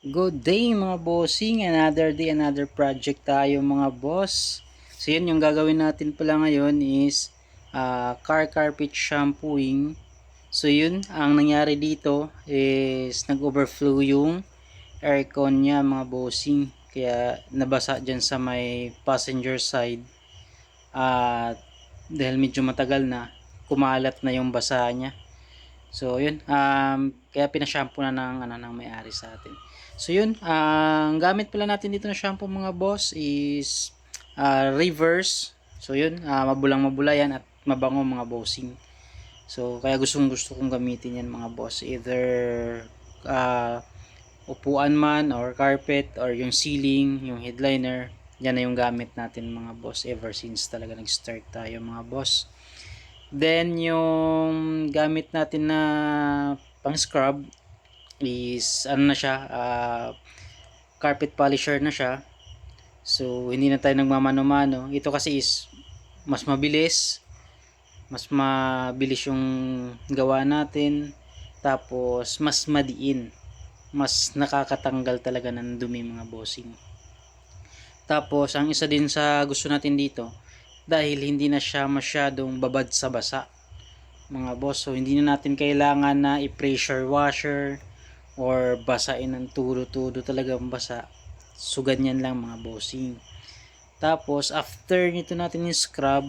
Good day mga bossing, another day, another project tayo mga boss. So yun, yung gagawin natin pala ngayon is car carpet shampooing. So yun, ang nangyari dito is nag-overflow yung aircon niya mga bossing. Kaya nabasa dyan sa may passenger side. At dahil medyo matagal na, kumalat na yung basa niya. So yun, kaya pinashampoo na ng may-ari sa atin. So yun, ang gamit pala natin dito na shampoo mga boss is reverse. So yun, mabulang-mabula yan at mabango mga bossing. So kaya gustong-gusto kong gamitin yan mga boss. Either uh, upuan man or carpet or yung ceiling, yung headliner. Yan na yung gamit natin mga boss ever since talaga nag-start tayo mga boss. Then yung gamit natin na pang scrub is ano na siya, carpet polisher na siya. So hindi na tayo nagmamano-mano. Ito kasi is mas mabilis yung gawa natin. Tapos mas madiin. Mas nakakatanggal talaga ng dumi mga bossing. Tapos ang isa din sa gusto natin dito, dahil hindi na siya masyadong babad sa basa mga boss. So hindi na natin kailangan na i-pressure washer or basain ng tudo-tudo talagang basa. So ganyan lang mga bossing. Tapos after nito natin i-scrub,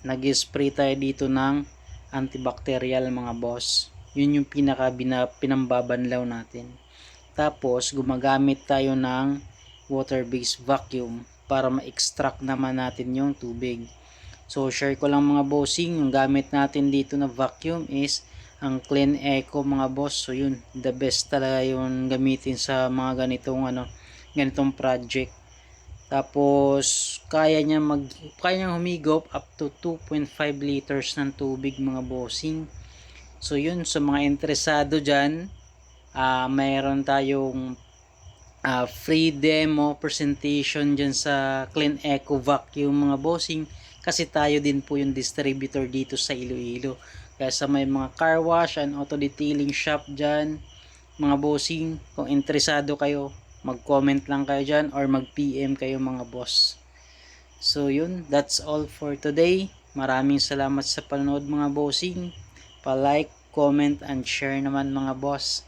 nag-spray tayo dito ng antibacterial mga boss. Yun yung pinambabanlaw natin. Tapos gumagamit tayo ng water-based vacuum para ma-extract naman natin yung tubig. So share ko lang mga bossing, yung gamit natin dito na vacuum is ang Clean Eco mga boss. So yun, the best talaga yung gamitin sa mga ganitong project. Tapos kaya niya humigop up to 2.5 liters ng tubig mga bossing. So yun, sa mga interesado diyan, mayroon tayong free demo presentation dyan sa Clean Eco Vacuum mga bossing, kasi tayo din po yung distributor dito sa Iloilo. Kaya sa may mga car wash and auto detailing shop dyan mga bossing, kung interesado kayo, mag-comment lang kayo dyan or mag-PM kayo mga boss. So yun, that's all for today. Maraming salamat sa panonood mga bossing. Pa-like, comment and share naman mga boss.